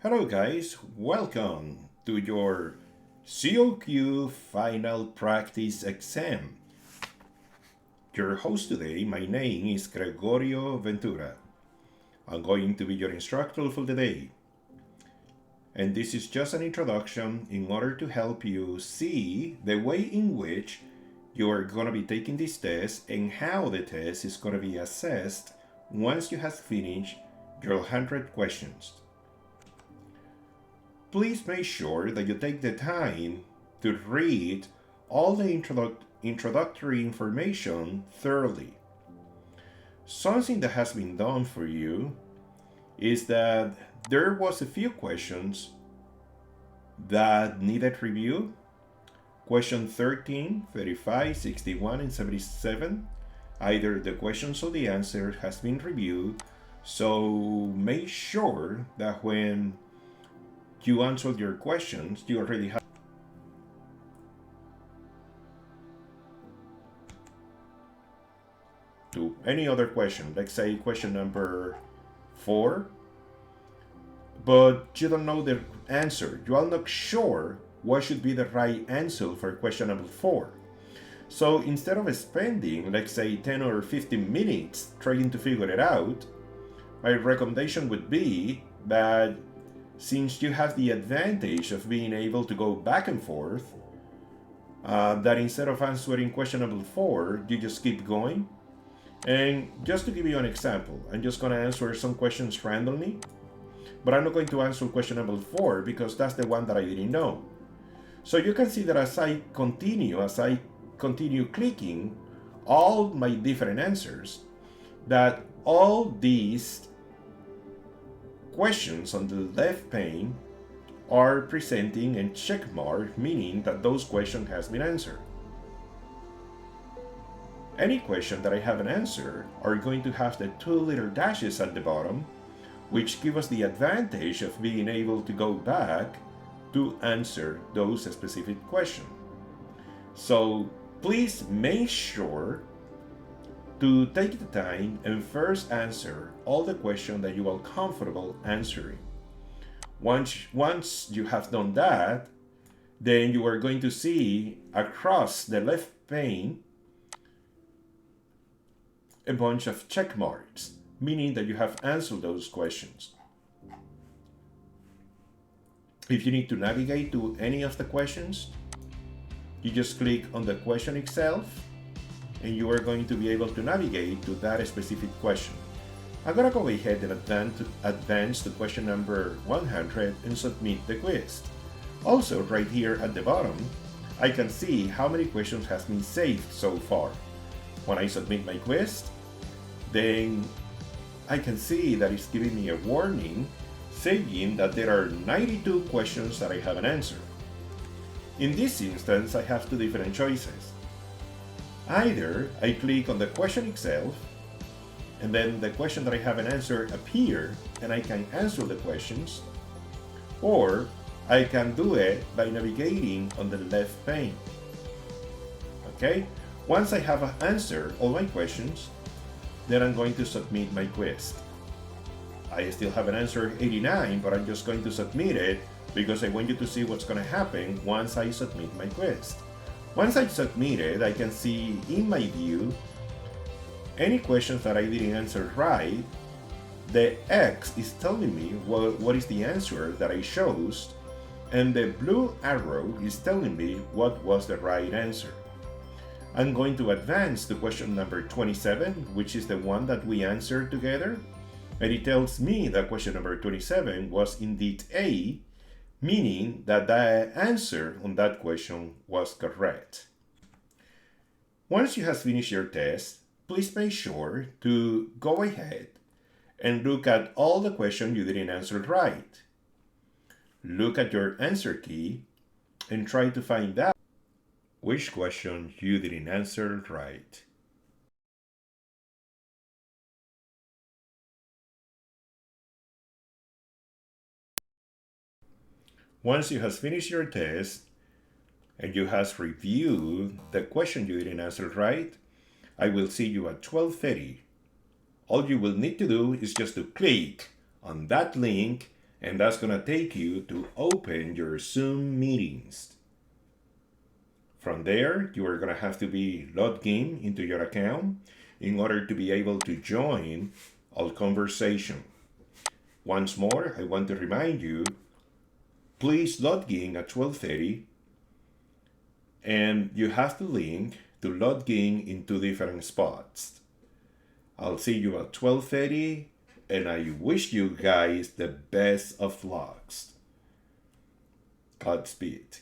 Hello guys, welcome to your COQ final practice exam. Your host today, my name is Gregorio Ventura. I'm going to be your instructor for the day. And this is just an introduction in order to help you see the way in which you are going to be taking this test and how the test is going to be assessed once you have finished your 100 questions. Please make sure that you take the time to read all the introductory information thoroughly. Something that has been done for you is that there was a few questions that needed review. Question 13, 35, 61, and 77. Either the questions or the answer has been reviewed. So make sure that when you answered your questions, you already have to any other question, let's say question number 4, but you don't know the answer. You are not sure what should be the right answer for question number 4. So instead of spending, let's say 10 or 15 minutes trying to figure it out, my recommendation would be that since you have the advantage of being able to go back and forth, that instead of answering question number 4, you just keep going. And just to give you an example, I'm just going to answer some questions randomly, but I'm not going to answer question number 4 because that's the one that I didn't know. So you can see that as I continue clicking all my different answers, that all these questions on the left pane are presenting a check mark, meaning that those questions has been answered. Any question that I haven't answered are going to have the 2 little dashes at the bottom, which give us the advantage of being able to go back to answer those specific questions. So please make sure to take the time and first answer all the questions that you are comfortable answering. Once you have done that, then you are going to see across the left pane a bunch of check marks, meaning that you have answered those questions. If you need to navigate to any of the questions, you just click on the question itself and you are going to be able to navigate to that specific question. I'm going to go ahead and advance to question number 100 and submit the quiz. Also, right here at the bottom, I can see how many questions has been saved so far. When I submit my quiz, then I can see that it's giving me a warning saying that there are 92 questions that I haven't answered. In this instance, I have 2 different choices. Either I click on the question itself, and then the question that I haven't answered appear, and I can answer the questions, or I can do it by navigating on the left pane. Okay? Once I have answered all my questions, then I'm going to submit my quiz. I still haven't answered 89, but I'm just going to submit it because I want you to see what's going to happen once I submit my quiz. Once I submit it, I can see in my view any questions that I didn't answer right. The X is telling me what is the answer that I chose, and the blue arrow is telling me what was the right answer. I'm going to advance to question number 27, which is the one that we answered together, and it tells me that question number 27 was indeed A, meaning that the answer on that question was correct. Once you have finished your test, please make sure to go ahead and look at all the questions you didn't answer right. Look at your answer key and try to find out which question you didn't answer right. Once you have finished your test and you have reviewed the question you didn't answer right, I will see you at 12:30. All you will need to do is just to click on that link And that's going to take you to open your Zoom meetings. From there, you are going to have to be logged in into your account in order to be able to join our conversation. Once more, I want to remind you, please log in at 12:30, and you have to link to log in 2 different spots. I'll see you at 12:30, and I wish you guys the best of lucks. Godspeed.